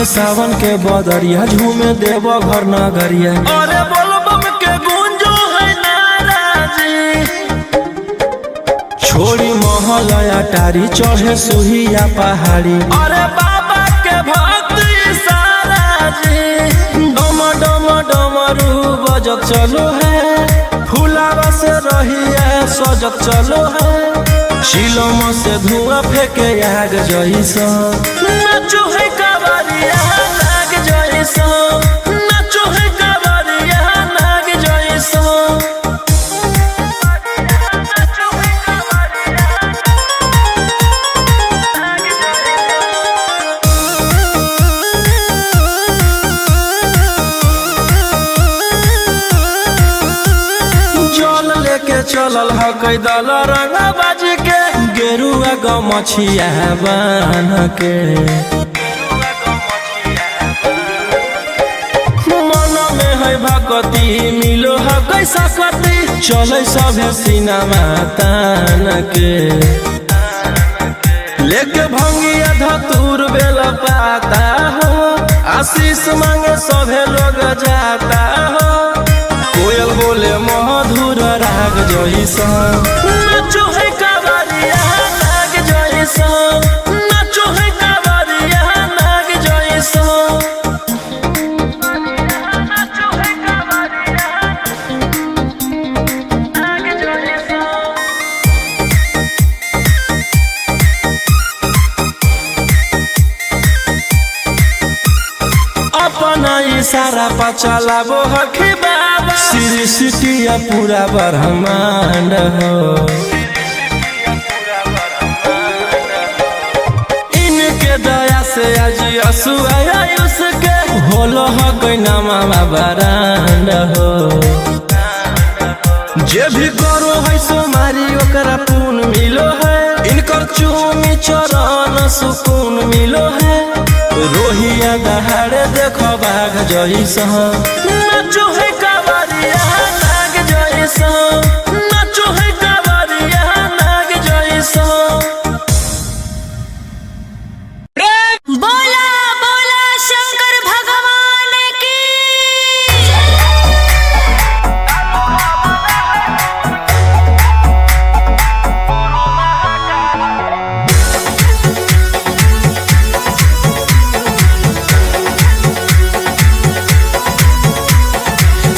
सावन के बदरिया झूमे देव घर नगरिया। अरे बोलबम के गूंजो है नाराजी, छोड़ी महल अटारी चढ़े सुहिया पहाड़ी। अरे बाबा के भक्त सारा जी, डम डम डमरू बजत चलो है, फुलावा से रहिया सजत चलो है। शिलम से धुआं फेंके आग जैसा, नाचो है कावरिया नाग जैसा, नाचो है कावरिया नाग जैसा। जल लेके चलल ह कैदल रंगा बाजी के, गेरुआ गमछिया बान के। मन में है भगती मिलो है कैसा कती, चले सभे सिनेमा तान के। लेके भंगिया धतूर बेल पाता हो, आशीष मांगे सभे लोग जाता हो। कोयल बोले मधुर राग जैसा, नाचो है कावरिया नाग जैसा, नाचो है कावरिया नाग जैसा। नाचो है कावरिया नाग जैसा। अपना इशारा पर चलाबो हखी बाबा, श्री सिटिया पूरा ब्रह्मांड हो। इनके दया से आज असुआ उसके, होलो हो कोई नामा बरांड हो। जे भी करो है सोमारी ओकरा पून मिलो है, इनकर चूमी चरण सुकून मिलो है। रोहिया दहाड़े देखो बाघ जैसा, नाचो है कावरिया नाग जैसा, नाचो है कावरिया नाग जैसा। बोला बोला शंकर भगवान की।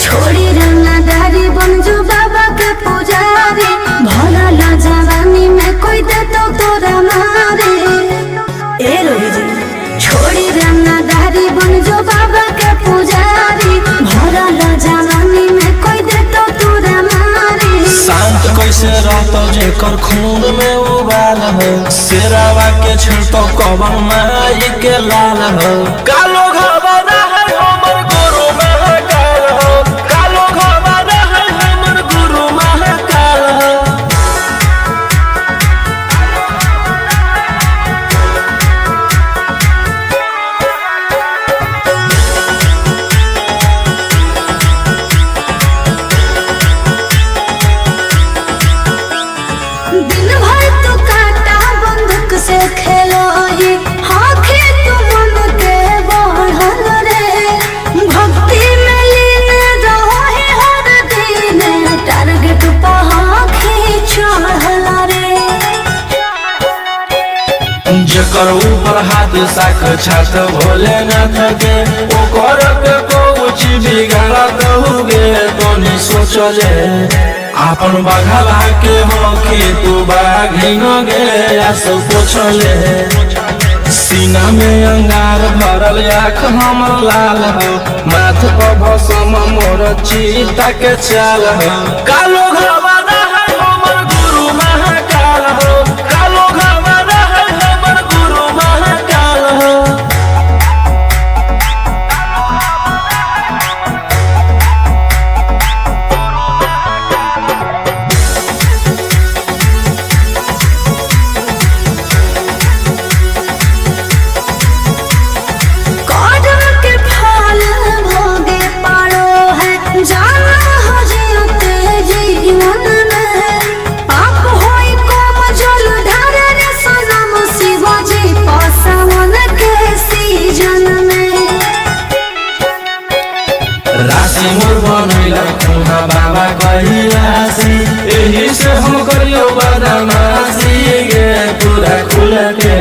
छोड़ी रंगदारी बन जो बाबा के पुजारी, भला ला जवानी में कोई दे तो तोरा मारे। ए रोही जी छोड़ी रंगदारी बन जो बाबा के पुजारी, भला ला जवानी में कोई दे तो तोरा मारे। शांत कैसे रहतो जेकर खून में उबाल हो, शेरावा के छिड़तो कवन माई के लाल हो। कालो घबरा है हमर गुरु महाकाल हो, कालो घबरा है हमर गुरु महाकाल हो। दिन भर तू काटा बंदूक से खेलो ही, हाँ खेत मन के बढ़ल रे। भक्ति में लीन रहो ही हर दिन, टारगेट पहाड़ी चढ़ल रे। जेकर ऊपर हाथ साख छात भोलेनाथ के, ओकर के कुछ बिगाड़त होगे तो नहीं सोचले। आपन बघला के हो कि तू बाघिन गे आस पोछले। सीना में अंगार भरल आँख हमर लाल हो, माथ पर भसम मोर चीता के चाल हो। कालो घबरा है हमर गुरु महाकाल हो, कालो घबरा है हमर गुरु महाकाल हो। कदम के फल भोगे पड़ो है, जाना हो जीते जीवन बनैला कुहा बाबा कहिलासी एही से हम करियो बदमाशी गे पूरा खुल के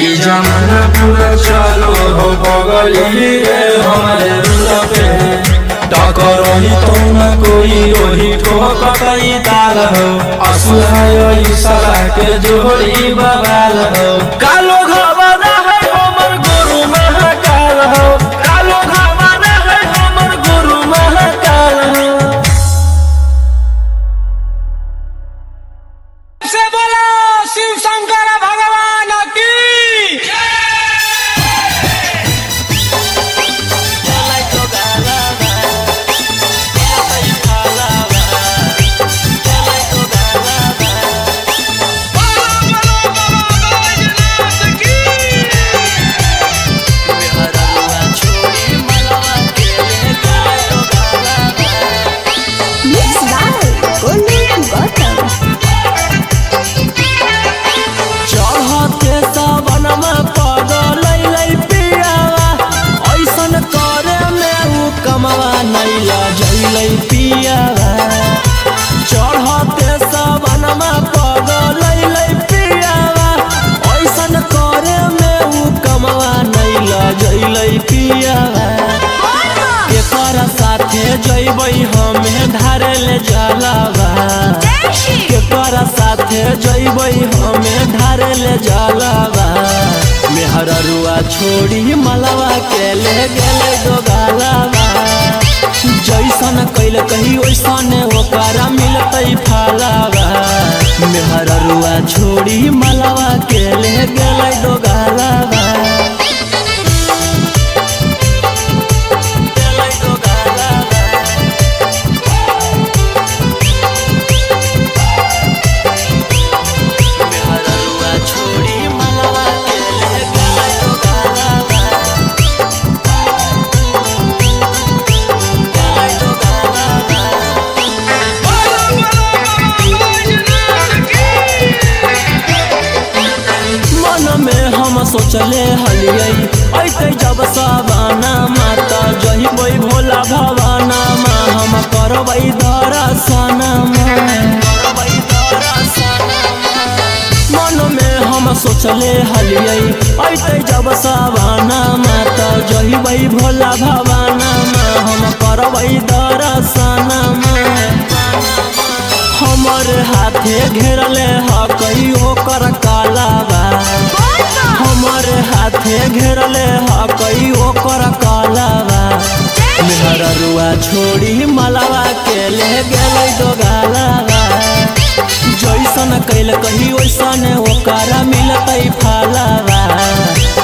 ई जमाना पूरा चलो हो बगली रे हमारे रुल पे टकरही तो न कोई ओही ठोकतई ताल हो असुहाय सला के जोड़ी बवाल हो कालो घबरा है हमर गुरु महाकाल हो कालो घबरा है हमर गुरु महाकाल हो से बोलो शिव शंकर भगवान की चढ़ते सावनमा पगलै पियावा ऐसन करे में उ कमवा नैला जैलै पियावा चढ़ते सावनमा पगलै पियावा ऐसन करे में उ कमवा नैला जैलै पियावा केकर साथे जैबै हमे धारे ले जलावा केकर साथे जैबै हमे धारे ले जलावा मेहररुआ छोड़ी मलवा के ले गेले दोगालावा जैसन कैल कही वैसन ओकरा मिलतै फालावा मेहररुआ छोड़ी मलवा के ले गेले दोगालावा सोचले हलियै ऐते जब सवाना माता जहिबै भोला भवाना मा हम करबै दर्शन मन में हम सोचले हलियै ऐते जब सवाना माता जहिबै भोला भवाना मा हम करबै दर्शन हमर हाथे घेरले ह कहियो कर कालावा हमर हाथे घेरले ह कहियो कर कालावा मेहररुआ छोड़ी मलवा के ले गेलै दोगालावा जैसन कैल कही वैसन ओकरा मिलतै फालावा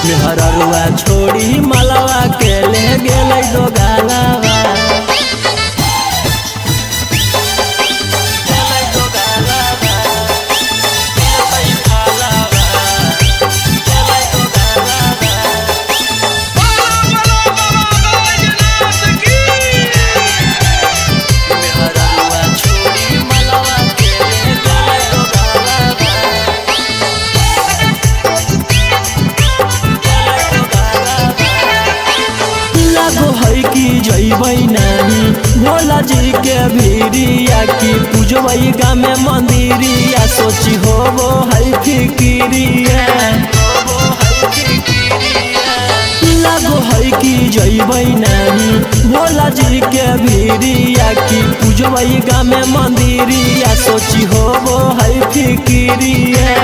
मेहररुआ छोड़ी मलवा के ले गेलै दोगालावा जैबै नानी भोला जी के भीरिया की पूजबै गामे मंदिरिया सोची होबो है फिकिरिया लागो है कि जैबै नानी भोला जी के भीरिया की पूजबै गामे मंदिरिया सोची होबो है फिकिरिया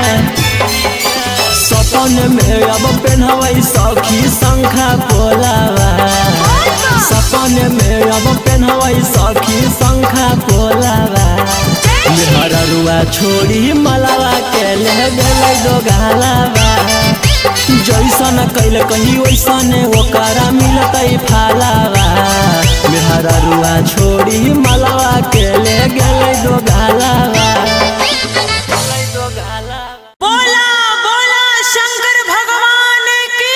सपन में अब पहनबै सखी शंखा पोलावा सपन में अब पहनबै सखी शंखा पोलावा मेहररुआ छोड़ी मलवा के ले गेलै दोगालावा जैसन कैल कही वैसन ओकरा मिलतै फालावा मेहररुआ छोड़ी मलवा के ले गेलै दोगालावा बोला बोला शंकर भगवान की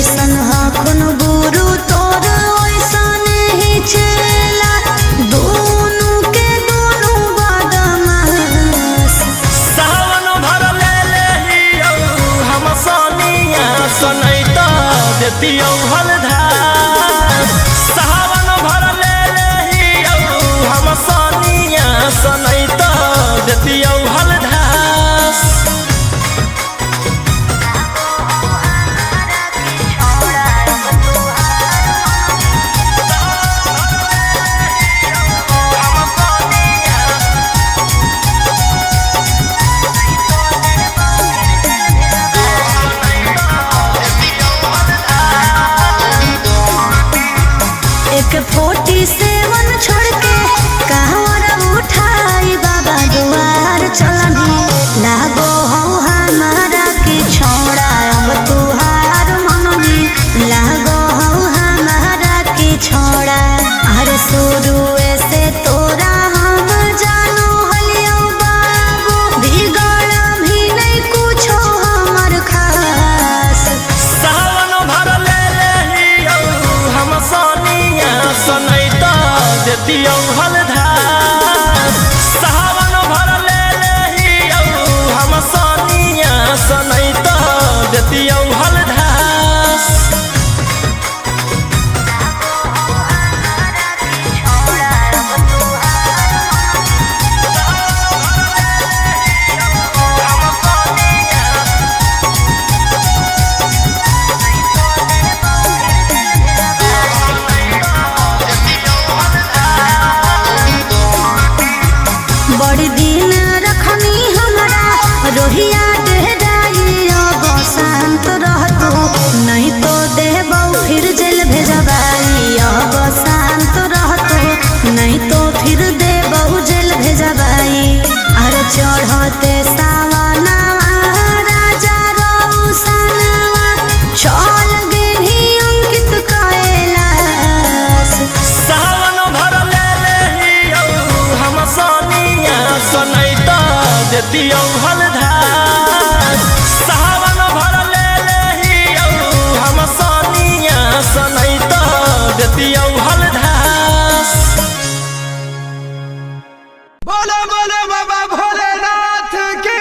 जैसन हखन गुरु तोर वैसन ही चेला दोनों के दोनों बदमाश सावन भर ले हियो हम सोनिया सनैता देतियौ हलधार सावन भर ले हियो हम सोनिया सनैता देतियौ हलधार एक 47 छोड़ के कहवर उठाई बाबा दुआर चलनी लागो हो हमारा के छोड़ा अब तुहार मननी लागो हो हमारा के छोड़ा हर शुरू से तोरा हम जानो हलियो बाबू बिगड़ भी नहीं कुछो हमर खास सावन भर ले हियो हम सोनिया सनैता देतियौ हलधार सावन भर ले हियो हम सोनिया सनैता देतियौ हलधार बड़ी दिन रखनी हमारा रोहिया डेहराई अब शांत रहतू नहीं तो देबौ फिर जेल भेजबाई अब शांत रहतू नहीं तो फिर देबौ जेल भेजबाई अरे चढ़ते सावनवा राजा रौसनवा चल गेली अंकित कैलाश सावन भर ले हियो हम सोनिया सनैता देतियौ हलधार सावन भर ले हियो हम सोनिया सनैता देतियौ हलधार बोलो बोलो बाबा भोलेनाथ की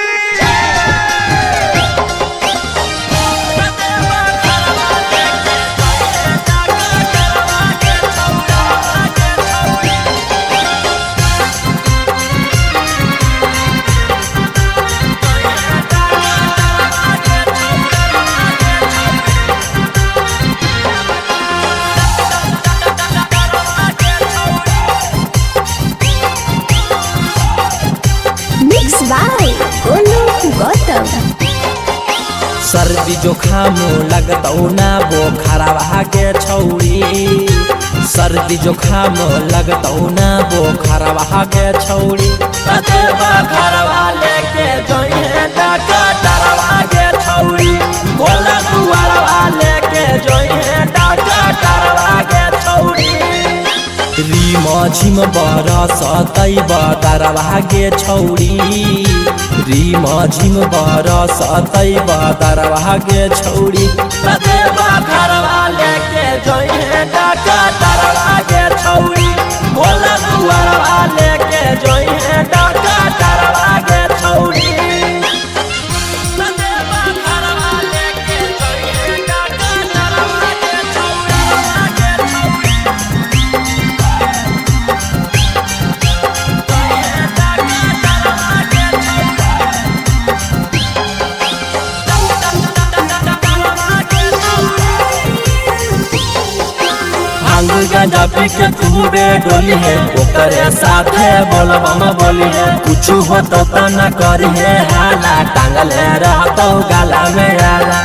मिक्स बाय गोलू गौतम सर्दी जोखाम लगतौ ना बोखरवा के छौड़ी सर्दी जोखाम लगतौ ना बोखरवा के छौड़ी कतेबा घरवा लेके जोइहे डॉक्टरवा के छौड़ी बोला दुआरवा लेके जोइहे डॉक्टरवा के छौड़ी रीम झिम बरसतै बदरवा गे छौड़ी रीम झिम बरसतै बदरवा गे छौड़ी कतेबा घरवा लेके जोइहे डॉक्टरवा गे छौड़ी बोला दुआरवा लेके जोइहे डॉक्टरवा गे छौड़ी कतेबा घरवा लेके जोइहे डॉक्टरवा गे छौड़ी गांजा पी के खूबे डोली है ओकरे साथे बोलबम बोली है कुछ हो तो न करी है हाला टांगल रहतो गाला में आला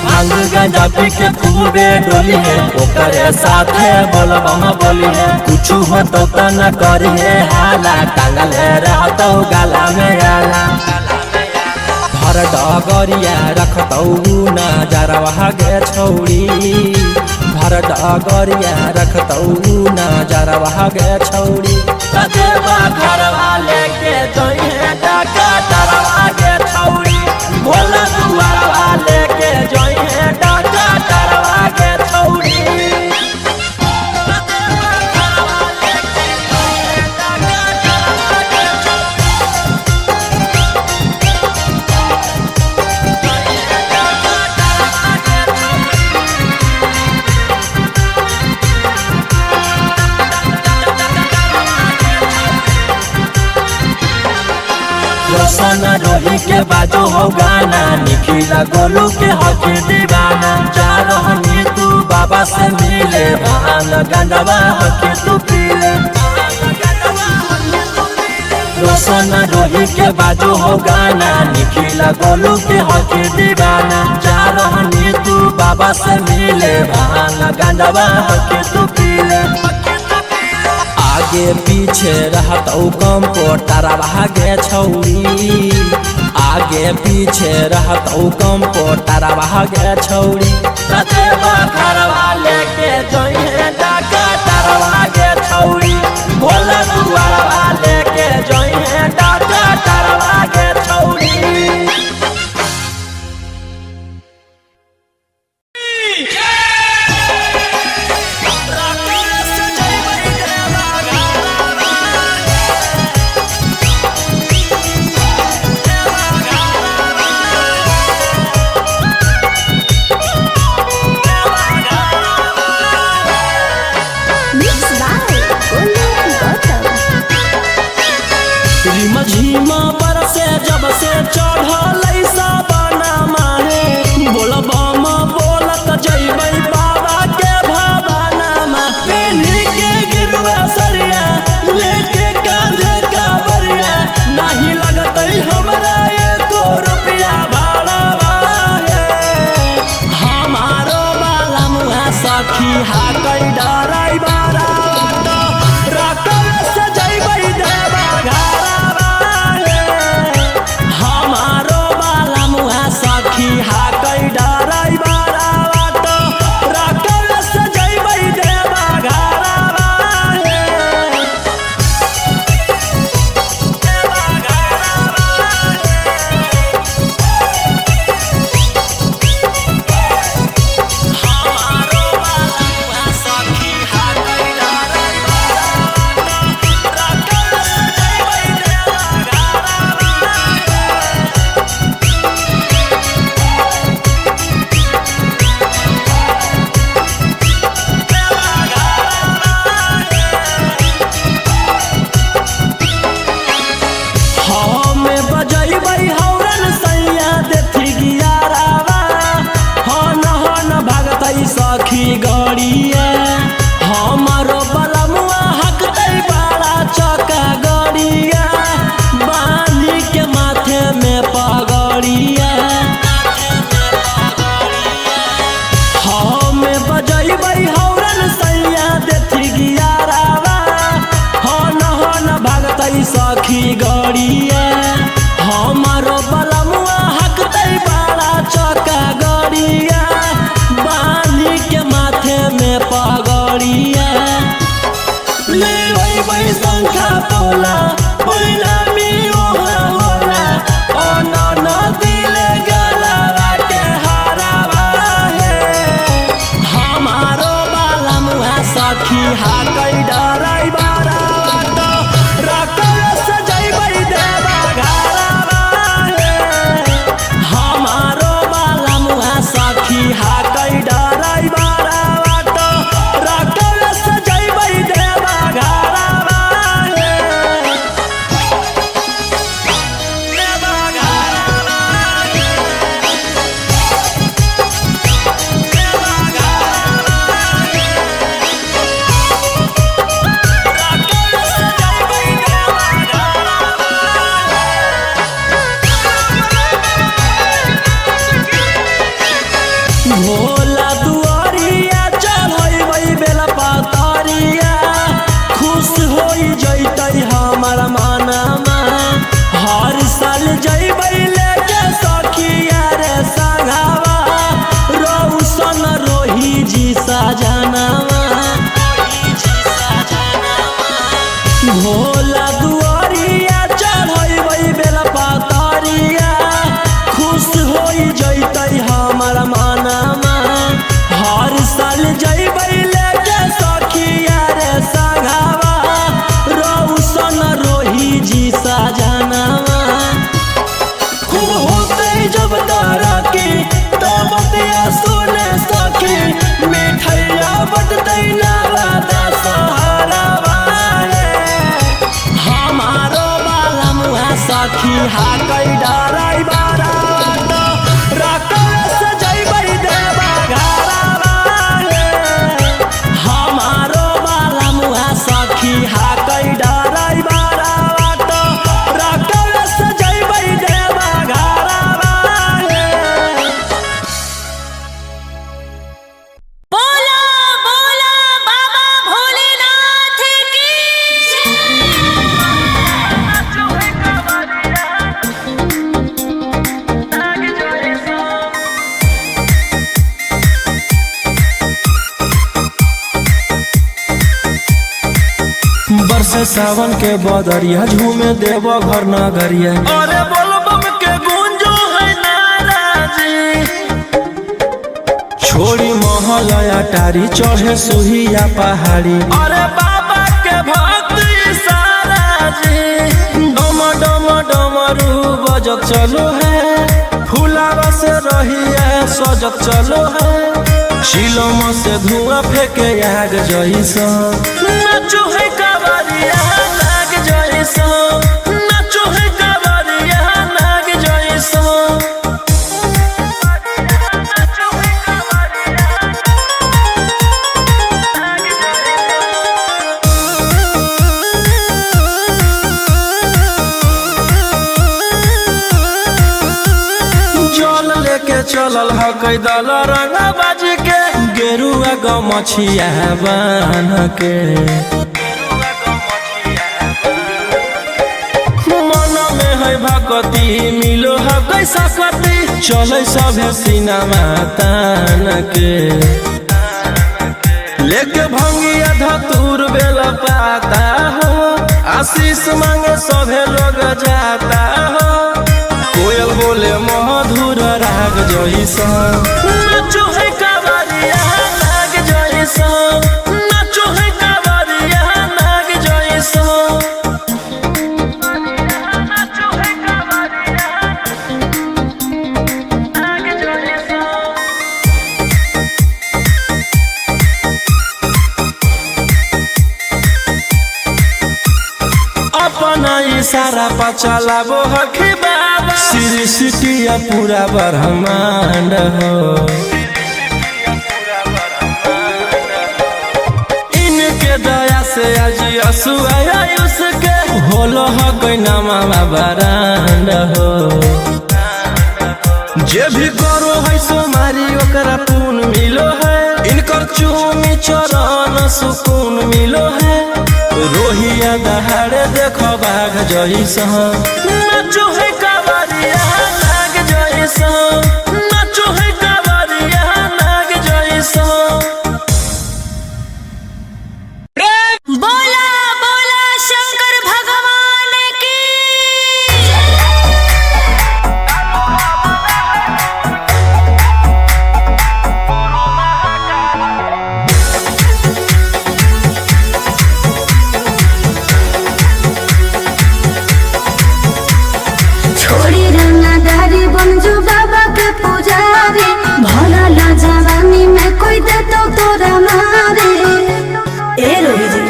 भांग गांजा पी के खूबे डोली है ओकरे साथे बोलबम बोली है कुछ हो तो न करी है हाला टांगल रहतो गाला में आला भर डगरिया रखतौ नजरवा गे छौड़ी भर डगरिया रखतौ नजरवा गे छौड़ी कतेबा घरवा लेके जोइहे डॉक्टरवा गे छौड़ी भोला दुआरवा लेके रोही के बाजो हो गाना, निखिला गोलू के हकी दीवाना। जा रहनी तू बाबा से मिले, भान गंजवा हकी तू पीले। रोशन रोही के बाजो हो गाना, निखिला गोलू के हकी दीवाना। जा रहनी तू बाबा से मिले, भान गंजवा हकी तू पीले। आगे पीछे रहत कम पोटारा भागे छौरी, आगे पीछे रहत कम पोटारा भागे छौरी। रते घरवा लेके जइहे डाका तारा भागे छौरी, भोला दुआरवा लेके जइहे डाका तारा भागे छौरी। झीमा बरसे जब से चढ़ल साबना माहे, बोलबम बोलत जइबै बाबा के भवनमा। पेन्ही के गिरुआ सरिया लेके कांधे कावरिया, नहीं लगतै हमरा एको रुपया भाड़वा हे। हमारो बाला मुहा सखी हाकै डराई बारा रकम से जइबै देवा घरवा। हमारो बाला मुहा सखी हाकै डराई बारा रकम से जइबै देवा घरवा। हमारो बाला मुहा सखी हाकै डराई बारा रकम से जइबै देवा घरवा। हमें बजैबै हौरन सैया देथी गियारावा, हन भागतै सखी गड़िया। हमारो बलमुआ हकतै बाड़ा चका गड़िया, बांधी के माथे में पगड़िया। हमें बजैबै हौरन सैया देथी गियारावा, हन भागतै सखी गड़िया। हमारो बलमुआ हकतै बाड़ा चका गड़िया, बांधी के माथे में पगड़िया। ले वही शंखा पोला परिणामी ओहा होला, अन दिले गलवा के हारावा हे। हमारो बाला मुहा सखी हाकै डराई बारा रकम से जइबै देवा घरवा हे। हमारो बाला मुहा सखी हाकै डराई बारा रकम से जइबै देवा घरवा हे। देवा घरवा हे। देवा घरवा हे। रकम से जइबै देवा घरवा हे। भोला दुआरिया चढ़ैबै बेला पातरिया, खुश होई जइतै हमर मनमा। हर साल जइबै लेके सखिया रे संगवा, रौशन रोही जी सजनवा। भोला दुआरिया चढ़ैबै बेला पातरिया, खुश होई जइतै हमर मनमा। हर साल जइबै लेके सखिया रे संगवा, रौशन रोही जी सजनवा। खूब होतै जब तरक्की तब बतिया सुने सखी, मिठैया बटतै नवादा सहारावा हे। हमारो बाला मुहा सखी हाकै डरा है सावन के बदरिया झूमे देव घर नगरिया। अरे बोलबम के गूंजो है नाराजी, छोड़ी महल अटारी चढ़े सुहिया पहाड़ी। अरे बाबा के भक्ति सारा जी, डम डम डमरू बजत चलो है, फुलावा से रहिया सजत चलो है। शिलोम से धुआं फेंके आग जैसा, नाचो है कावरिया नाग जैसा, नाचो है कावरिया नाग जैसा। जल लेके चलल है कैदल रंगा बाज के, गेरुआ गमछिया बान के। मन में है भक्ति मिलो है कैसा कति, चले सभे सिनेमा तान के। लेके भंगिया धतूर बेला पाता हो, आशीष मांगे सभे लोग जाता हो। कोयल बोले मधुर राग जैसा, नाचो है कावरिया नाग जैसा, नाचो है कावरिया नाग जैसा। नाचो है कावरिया नाग जैसा। अपना इशारा पर चलाबो हखी बाबा, श्री सिटिया पूरा ब्रह्मांड हो। इनके दया से आज असुआ उसके होलो हो कोई नामा बरांड हो। जे भी करो है सोमारी ओकरा पून मिलो है, इनकर चूमी चरण सुकून मिलो है। रोहिया दहाड़े देखो बाघ जैसा, नाचो है कावरिया नाग जैसा, नाचो है कावरिया नाग जैसा। बोला बोला शंकर भगवान की। छोड़ी रंगदारी बन जो बाबा के पुजारी, भला ला जवानी में कोई दे तो तोरा मारे। ए रोही जी,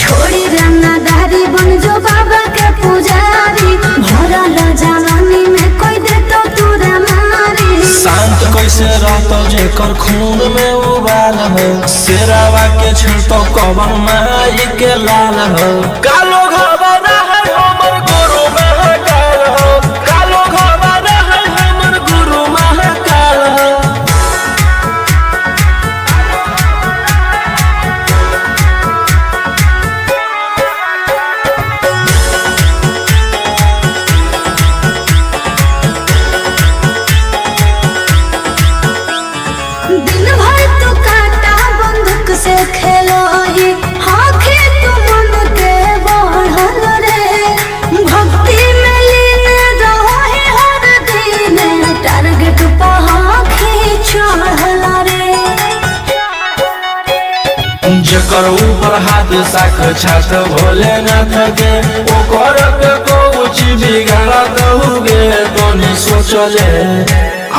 छोड़ी रंगदारी बन जो बाबा के पुजारी, भला ला जवानी में कोई दे तो तोरा मारे। शांत कैसे रहतो जेकर खून में उबाल हो, शेरावा के छिड़तो कवन माई के लाल हो। कालो घबरा है हमर गुरु महाकाल हो, कालो घबरा है हमर गुरु महाकाल हो। दिन भर तू काटा बंदूक से खेलो ही, आँखें तू मन के बढ़ल रे। भक्ति में लीन रहो ही हर दिन, टारगेट पर आँखें चढ़ल रे। जेकर ऊपर हाथ साक्षात भोलेनाथ के, ओकर के कुछ बिगाड़त हुगे तोनी सोचले।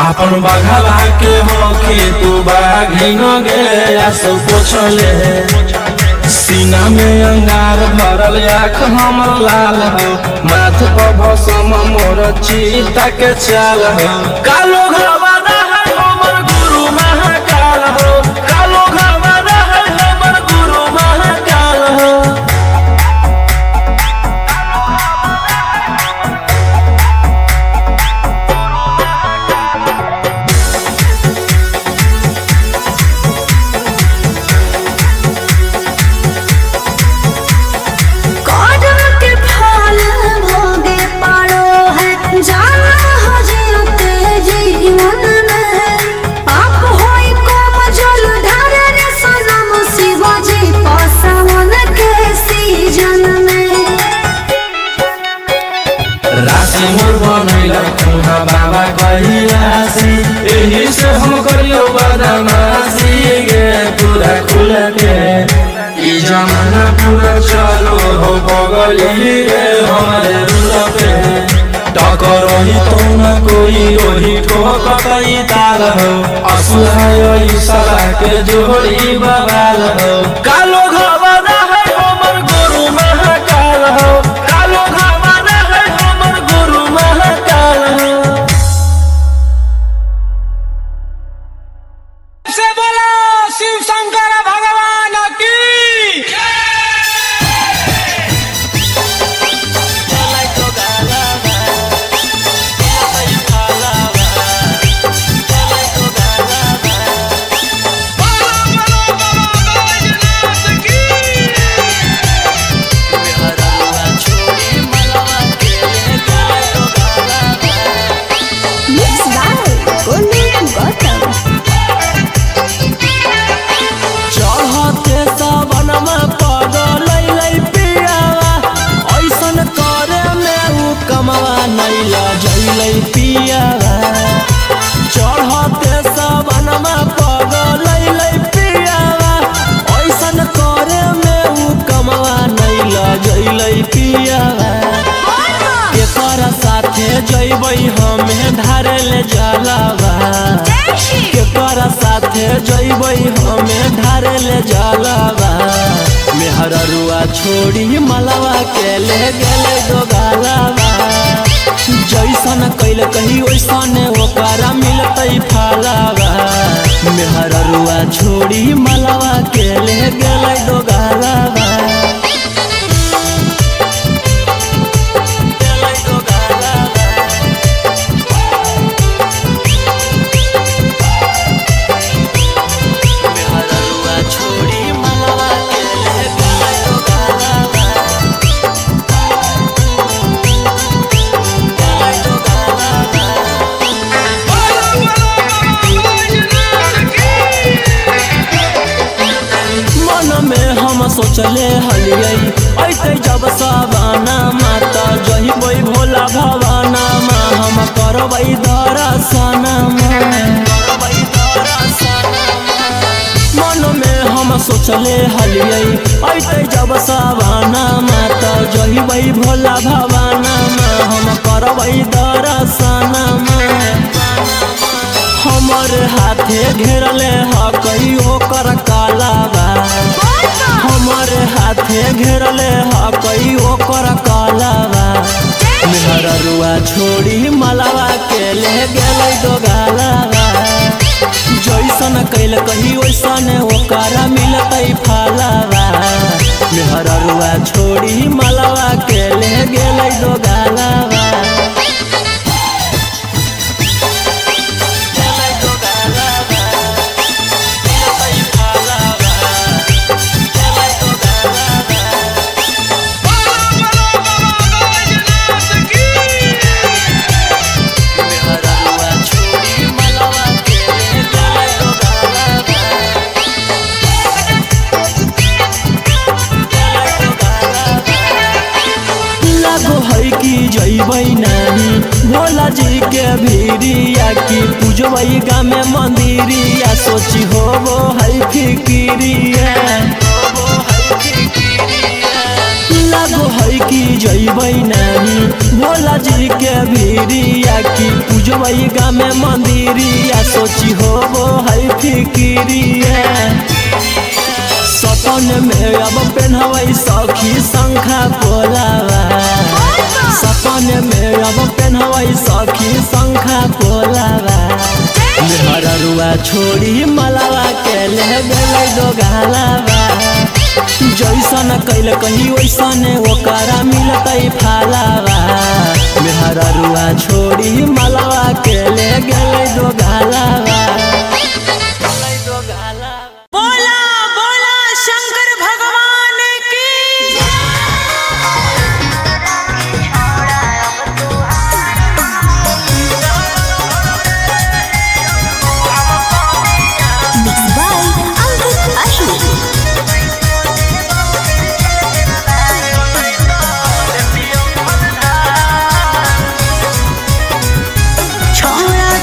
आपन बघला के होखी तू बाघी न गे आस पोछले। सीना में अंगार भरल आँख हमर लाल हो, माथ पर भसम मोर चीता के चाल हो। कालो घबरा है हमर गुरु महाकाल हो, कालो घबरा है हमर गुरु महाकाल हो। कदम के फल भोगे पारो है, जाना हो जीते जीवन पगली रे हमारे रुलबे टकर रही तो न कोई रोही ठोकई ताल हो असुहाय साला के जोड़ी बवाल हो कालो घबरा है हमर गुरु महाकाल हो कालो घबरा है हमर गुरु महाकाल हो से बोला शिव शंकर भगवान की चढ़ते सबनमा पगल पियावा ऐसन करे में उ कमवा नहीं लजैल पियावा केकर साथे जैबै हमें धारे ले जलावा केकर साथे जैबै हमें धारे ले जलावा मेहररुआ छोड़ी मलवा के ले गेले दोगालावा जैसन कैल कही वैसन ओकरा मिलतै फलावा मेहररुआ छोड़ी मलवा के ले गेलै दोगालावा सोचले हलियै ऐते जब सवाना माता जहिबै भोला भवाना मा हम करबै दर्शना मन में हम सोचले हलियै ऐते जब सवाना माता जहिबै भोला भवाना मा हम करबै दर्शना हमर हाथे घेरले हकई ओकर कालाबा हमर हाथे घेरले हकई ओकर कालाबा मेहररुआ छोड़ी मलावा के ले गेलै दोगालाबा जैसन कैल कही वैसन ओकरा मिलतै फलावा मेहररुआ छोड़ी मलावा के ले गेलै दोगालाबा जैबै नहीं भोला जी के भीरिया की पूजबै गाँव में मंदिरिया सोची होबो है फिकिरिया लागो है कि जैबै नहीं भोला जी के भीरिया की पूजबै गाँव में मंदिरिया सोची होबो है फिकिरिया सपन में अब पहनबै सखी शंखा पोलावा सपन में अब पहनबै सखी शंखा पोलावा मेहररुआ छोड़ी मलावा के ले गेलै दोगालावा जैसन कैल कही वैसन ओकरा मिलतै फलावा मेहररुआ छोड़ी मलावा के ले गेलै दोगालावा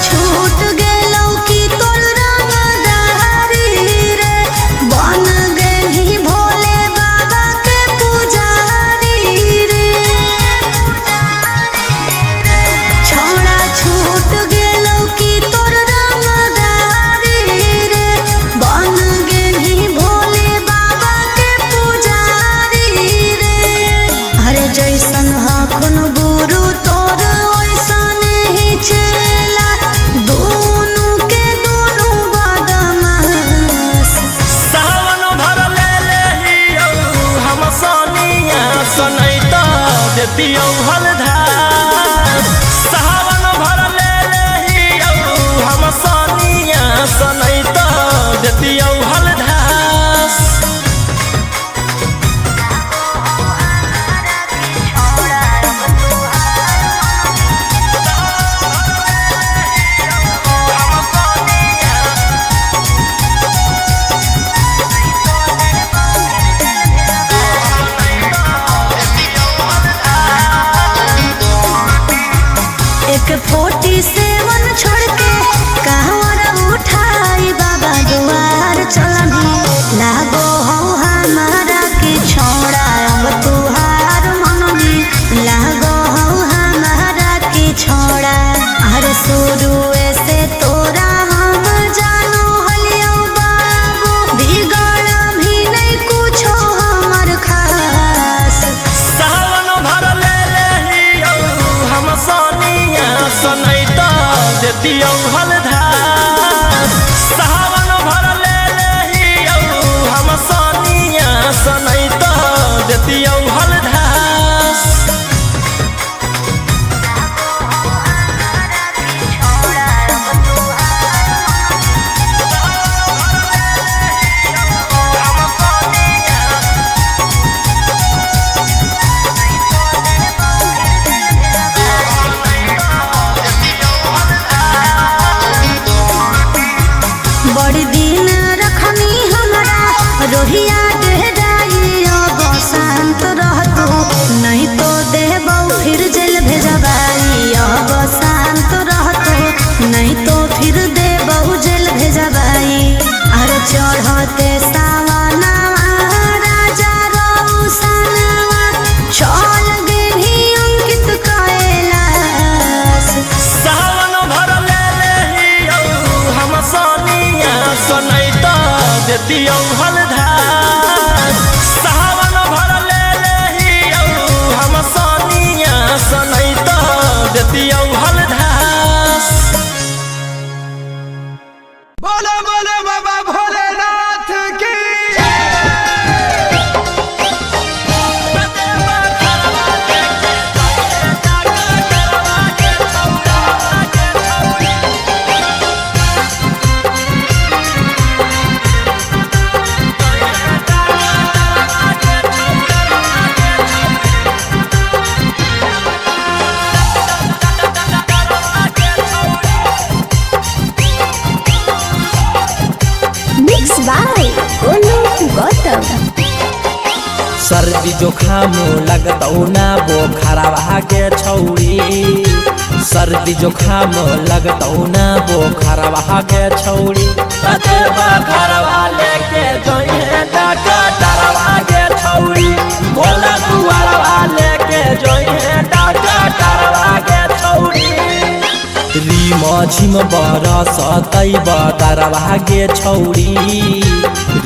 छूट गेलौ की तो देतियौ हलधार सावन भर ले लेहियौ हम सनिया सनै त देतियौ हलधार एक 47 छोड़ के कहवर उठाई बाबा दुआर चलनी लागो हो हमारा के छोड़ा अब तुहार मननी लागो हो हमारा के छोड़ा अरे शुरू से तोरा हम जानो हलियो बाबू बिगड़ भी नहीं कुछो हमर खास सावन भर ले लेहियौ हम सनिया सनै त देतियौ हलधार सावन भर ले लेहियौ हम सनिया सनै त देतियौ हलधार बड़ी दिन रखनी हमारा रोहिया डेहराई अब शांत रहतो नहीं तो देबौ फिर जेल भेजबाई अब शांत रहतो नहीं तो फिर देबौ जेल भेजबाई अरे चढ़ते सावनवा राजा रौसनवा चल गेली अंकित कैलाश सावन भर ले लेहियौ हम सनिया सनै त देतियौ हलधार सावन भर ले लेहियौ हम सनिया सनै त देतियौ हलधार बोले बोले बाबा भोलेनाथ की मिक्स बाय गोलू गौतम सर्दी जोखाम लगतौ ना बोखरवा के छौड़ी सर्दी जोखाम लगतौ ना बोखरवा के छौड़ी ततेबा घरवा लेके जोइहे डॉक्टरवा के छौड़ी भोला दुआरवा लेके जोइहे डॉक्टरवा के छौड़ी रीम झिम बरसतै बदरवा गे छौड़ी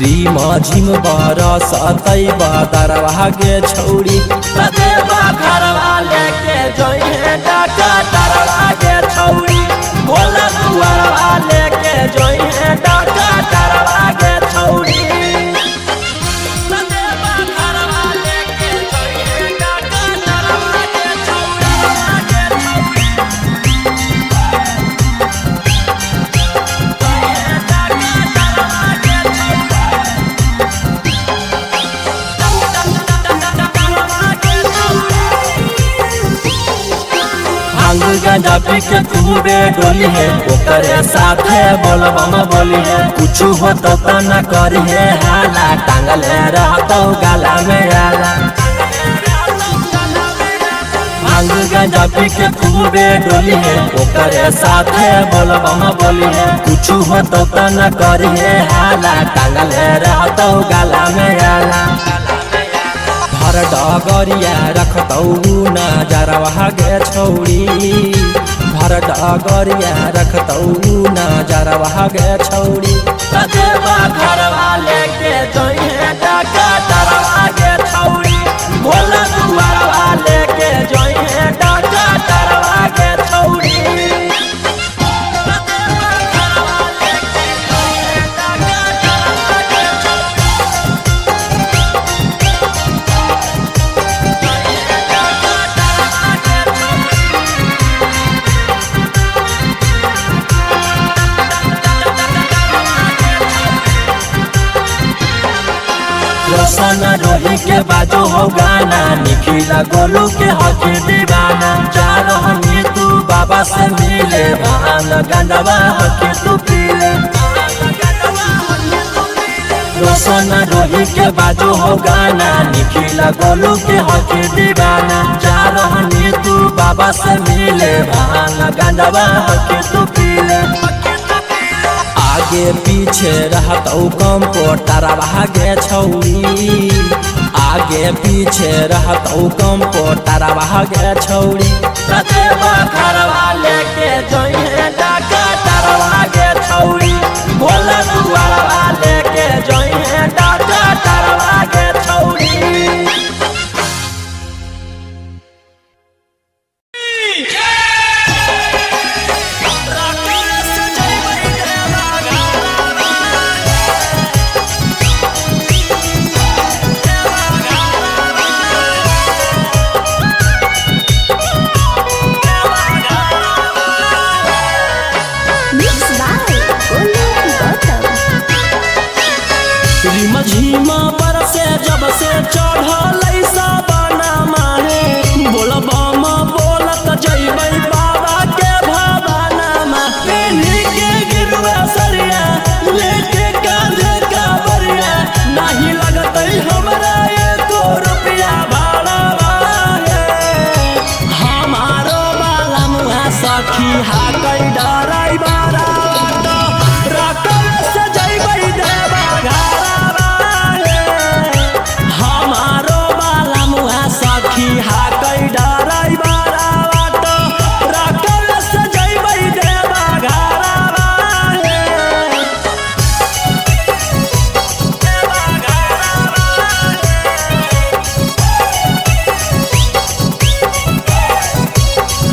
रीम झिम बरसतै बदरवा गे छौड़ी ततेबा घरवा लेके जोइहे डॉक्टरवा गे छौड़ी भोला दुआरवा लेके जोइहे डॉक्टरवा गे छौड़ी ततेबा घरवा लेके जोइहे डॉक्टरवा गे भांग गांजा पी के खूबे डोली है ओकरे साथे बोलबम बोली है कुछ होतो त न करी है हाला टांगल रहतो गाला में आला भांग गांजा पी के खूबे डोली है ओकरे साथे बोलबम बोली है कुछ होतो त न करी है हाला टांगल रहतो गाला में आला भर डगरिया रखतौ नजरवा गे छौड़ी भर डगरिया रखतौ नजरवा गे छौड़ी ततेबा घरवा लेके जोइहे डॉक्टरवा गे छौड़ी भोला दुआरवा लेके जोइहे डॉक्टरवा गे छौड़ी रोशन रोही के बाजो हो गाना, निखिला गोलू के हक दीवाना। जा रहनी तू बाबा से मिले, भांग गंजवा हक तू पीले। रोशन रोही के बाजो हो गाना, निखिला गोलू के हक दीवाना। जा रहनी तू बाबा से मिले, भांग गंजवा हक तू पीले। आगे पीछे रहत कंप्यूटर भागे छौरी, आगे पीछे रहत कंप्यूटर भागे छौरी। कते बखरवा लेके जइहे डॉक्टर भागे छौरी, भोला दुआरवा लेके जइहे डॉक्टर भागे छौरी। झीमा पर से जब से चढ़ल साबना माहे, बोलबम बोलत जइबै बाबा के भवाना मा। पेन्ही के गिरुआ सरिया लेके कांधे कावरिया, नहीं लगतै हमरा एको रुपया भाड़ा रे। हमारो बाला मुहा सखी हाकै डराई बारा, रकम से जइबै देवा घरा। हमारो बाला मुहा सखी हाकै डराई बारा, रकम से जइबै देवा घरा।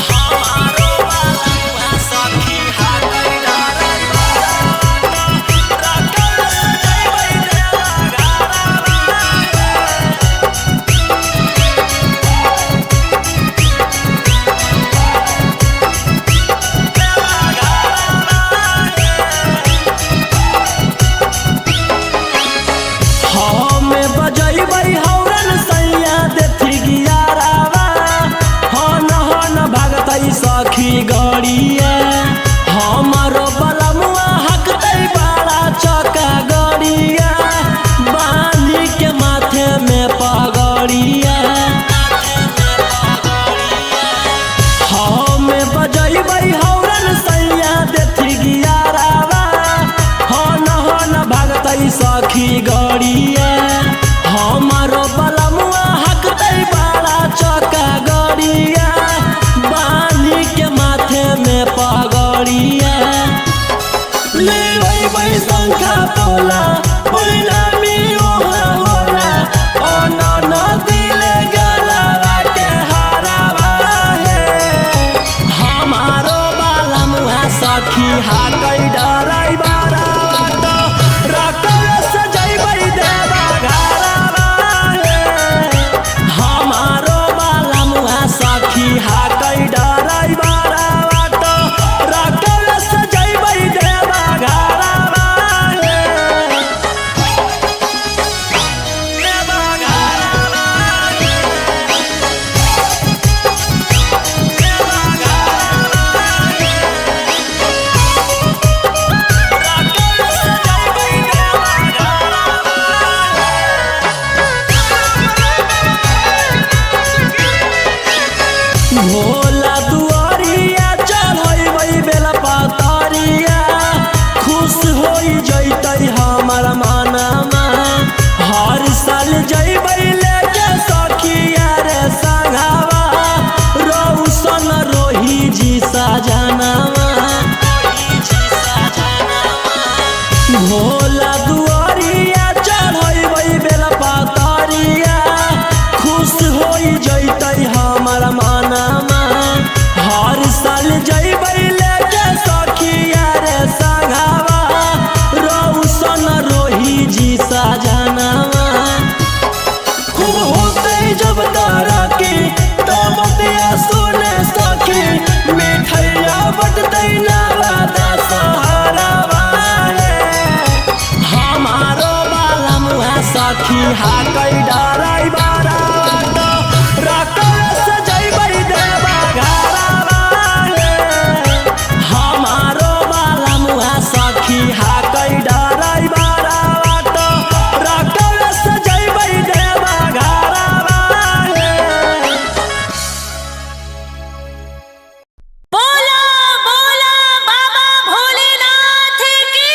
हमारो बाला मुहा सखी हाकै डराई बारा, रकम से जइबै देवा हमें बजैबै हौरन सैया देथी गियारावा, हन भागतै सखी गड़िया। हमारो बलमुआ हकतै बाड़ा चका गड़िया, बांधी के माथे में पगड़िया। हमें बजैबै हौरन सैया देथी गियारावा, हन भागतै सखी गड़िया। हमारो बलमुआ हकतै बाड़ा चका गड़िया, बांधी के माथे में पगड़िया। लेबै शंखा पोला परिणामी ओहा होला, अन दिले गलवा के हारावा हे। हमारो बाला मुहा सखी हाकै डराई बारा, रकम से जइबै देवा घरा हे। हमारो बाला मुहा सखी हाकै डराई बारा, रकम से जइबै देवा घरा हे। देवा घरा हे। देवा घरा हे। रकम से जइबै देवा घरा हे। भोला दुआरिया चढ़ैबै बेला पातरिया, खुश होई जइतै हमर मनमा। हर साल जइबै लेके सखिया रे संगवा, रोशन रोही जी सजनवा। भोला दुआरिया चढ़ैबै बेला पातरिया, खुश होई जइतै हमर मनमा। हर साल जइबै लेके सखिया रे संगवा, रोशन रोही जी सजनवा। खूब होतै जब तारा की तब दिया सुने सखी, मिठैया बटतै नाला दशहरावा हे। हम सखी हा कई डराई बारा रकस जइबै देवा घरवा हमारो बाला मुहा सखी हा कई डराई बारा रकस जइबै देवा घरवा। बोला बोला बाबा भोलेनाथ की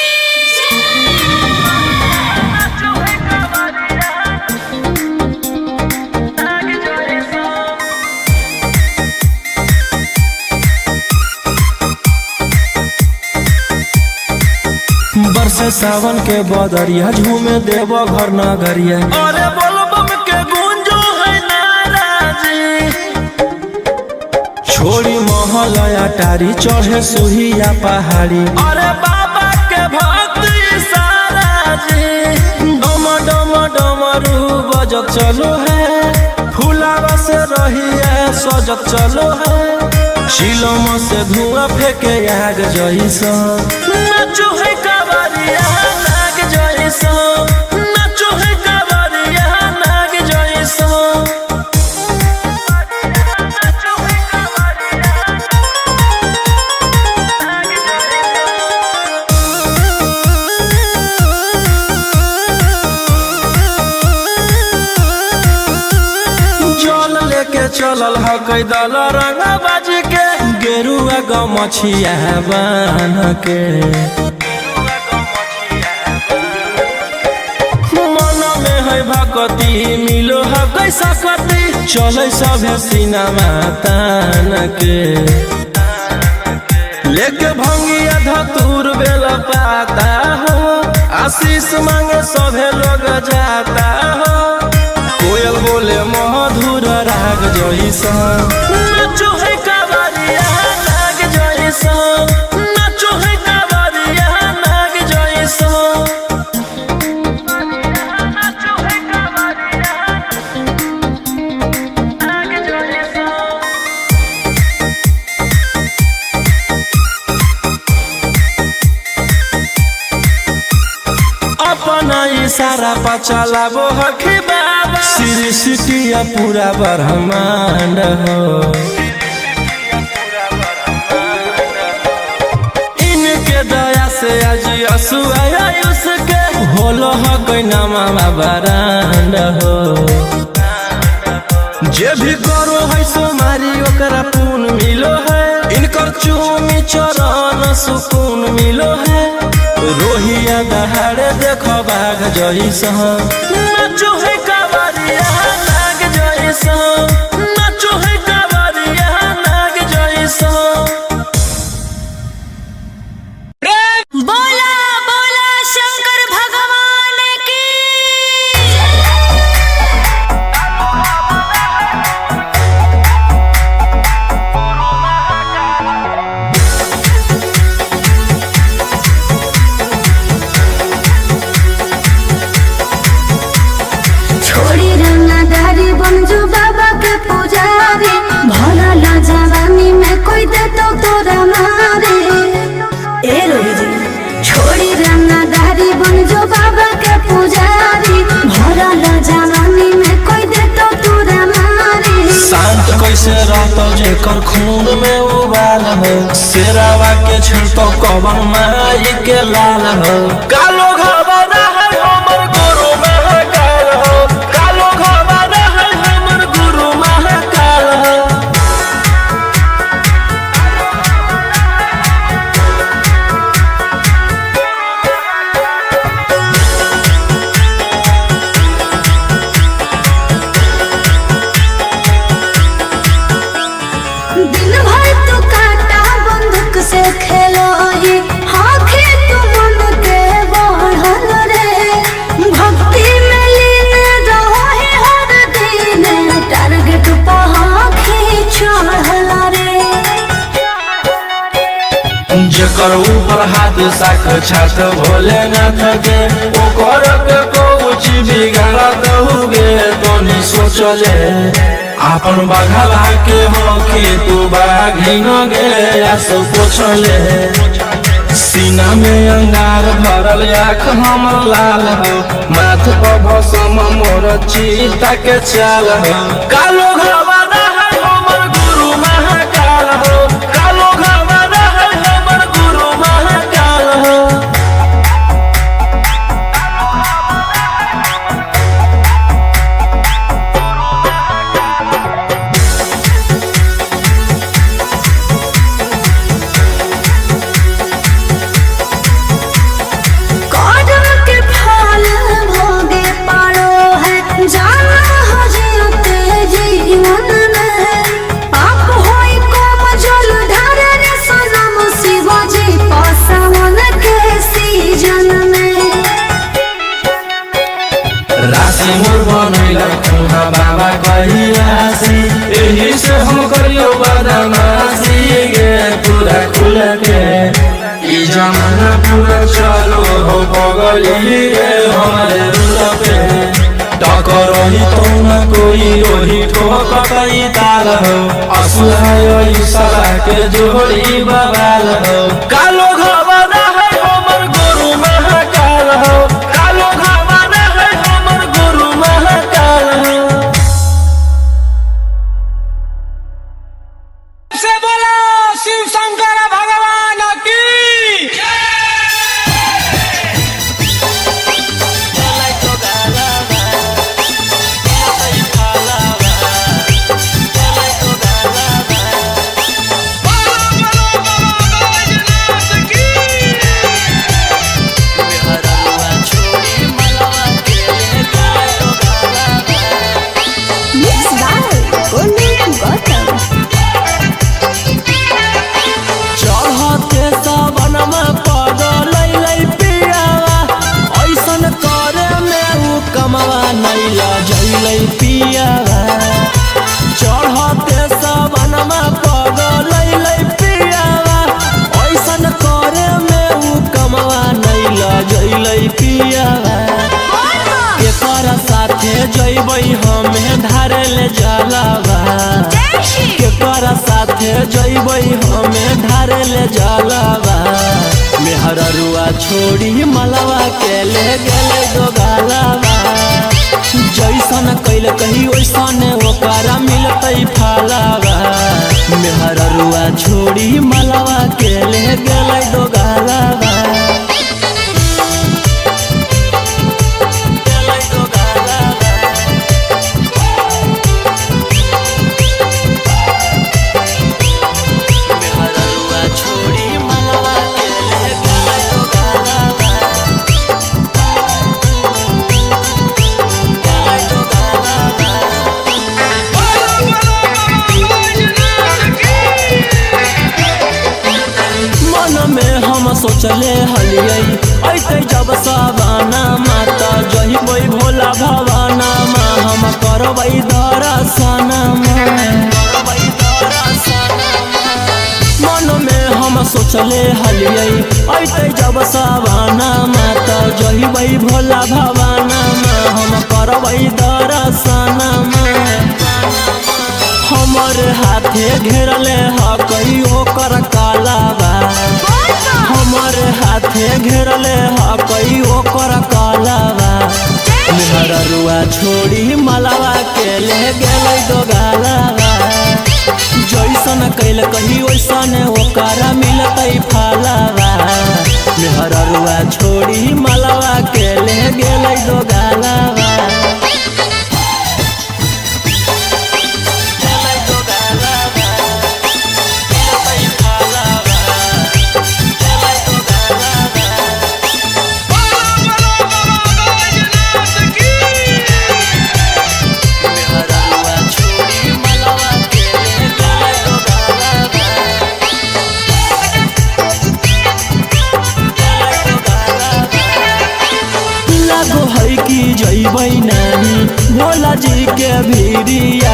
बरसे सावन के बदरिया झूमे देव घर नगरिया। अरे बोलबम के गूंजो है नाराजी। छोड़ी महल अटारी चढ़े सुहिया पहाड़ी। अरे बाबा के भक्त सारा जी। डम डम डमरू बजत चलो है फुलावा से रही है सजत चलो है। शिलम से धुआं फेंके आग जैसा नाचो है कावरिया नाग जैसा। नाचो है कावरिया नाग जैसा। नाचो है कावरिया नाग जल लेके चलल है कैदल रंग बाज के गेरुआ गमछिया बान के। मन में है भक्ति मिलो है कैसा कति चले सभे सिनेमा तान के। लेके भंगिया धतूर बेल पाता हो आशीष मांगे सभे लोग जाता हो। कोयल बोले मधुर राग जैसा नाचो है कावरिया नाग जैसा। नाचो है कावरिया नाग जैसा। नाचो है कावरिया नाग जैसा। अपना इशारा पर चलाबो हखी बाबा श्री सिटिया पूरा ब्रह्मांड हो। इनके दया से आज असुआ उसके होलो हो कोई नामा बरांड हो। जे भी करो है सोमारी ओकरा पून मिलो है। इनकर चूमी चरण सुकून मिलो है। रोहिया दहाड़े देखो बाघ जैसा नाचो है कावरिया नाग जैसा। नाचो है कावरिया नाग जैसा। बोला बोला शंकर भगवान की छोड़ी रंगदारी बन जो बाबा के पुजारी। भला ला जवानी में कोई दे तो तोरा मारे। ए रोही जी छोड़ी रंगदारी बन जो बाबा के पुजारी। भला ला जवानी में कोई दे तो तोरा मारे। शांत कैसे रहतो जेकर खून में उबाल हो। शेरावा के छिड़तो कवन माई के लाल हो। कालो घबरा है हमर गुरु महाकाल हो। कालो घबरा है हमर गुरु महाकाल हो। दिन भर तू काटा बंदूक से खेलो ही। हाँ खेत मन के बढ़ल रे। भक्ति में लीन रहो ही हर दिन। टारगेट पहाड़ी चढ़ल रे। जेकर ऊपर हाथ साक्षात भोलेनाथ के ओकर के कुछ बिगाड़त हुए तो नहीं सोचले। आपन बघला के हो कि तू बाघी न गे आस पोछले। सीना में अंगार भरल आँख हमर लाल हो, माथ पर भसम मोर चीता के चाल हो। कालो घवाना है हमर गुरु महाकाल हो, कालो घवाना है हमर गुरु महाकाल हो। कदम के फल भोगे पारो है, जाना हो जीते जीवन में। पाप होई कम जल ढारे रे सनम शिवाजी पासवन के सीजन में। राशि मोर बनैला तुहा बाबा कहियासी, एही से हम करियो बदमाशी गे पूरा खुल के। ई जमाना पूरा चलो हो बगली रे हमारे रूल पे। टकरही तो न कोई रोही ठोकतई ताल हो, असुहाय सला के जोड़ी बवाल हो। कालो घवाना है हमर गुरु महाकाल हो, कालो घवाना है हमर गुरु महाकाल हो। से बोला शिव शंकर भगवान की। चढ़ते सबनमा पगलै पियावा, ऐसन करे में उ कमवा नैला जैलै पियावा। चढ़ते सबनमा पगलै पियावा, ऐसन करे में उ कमवा नैला जैलै पियावा। केकर साथे जैबै हमें धारे ले जलावा, केकर साथे जैबै हमें धारे ले जलावा। मेहररुआ छोड़ी मलवा के ले गेले दोगालावा। जैसन कैल कही वैसन ओकरा मिलतै फलावा। मेहररुआ छोड़ी मलवा के ले गेले दोगालावा। सोचले हलियै ऐते जब सवाना माता जहिबै भोला भवाना मा हम करबै दर्शना मन में हम सोचले हलियै ऐते जब सवाना माता जहिबै भोला भवाना मा हम करबै दर्शना। हमर हाथे घेरले ह कहियो कर कालावा, हमर हाथे घेरले ह कहियो कर कालावा। मेहररुआ छोड़ी मलवा के ले गेलै दोगालावा। जैसन कैल कही वैसन ओकरा मिलतै फलावा। मेहररुआ छोड़ी मलवा के ले गेलै दोगालावा। जैबै नहीं भोला जी के भीड़िया।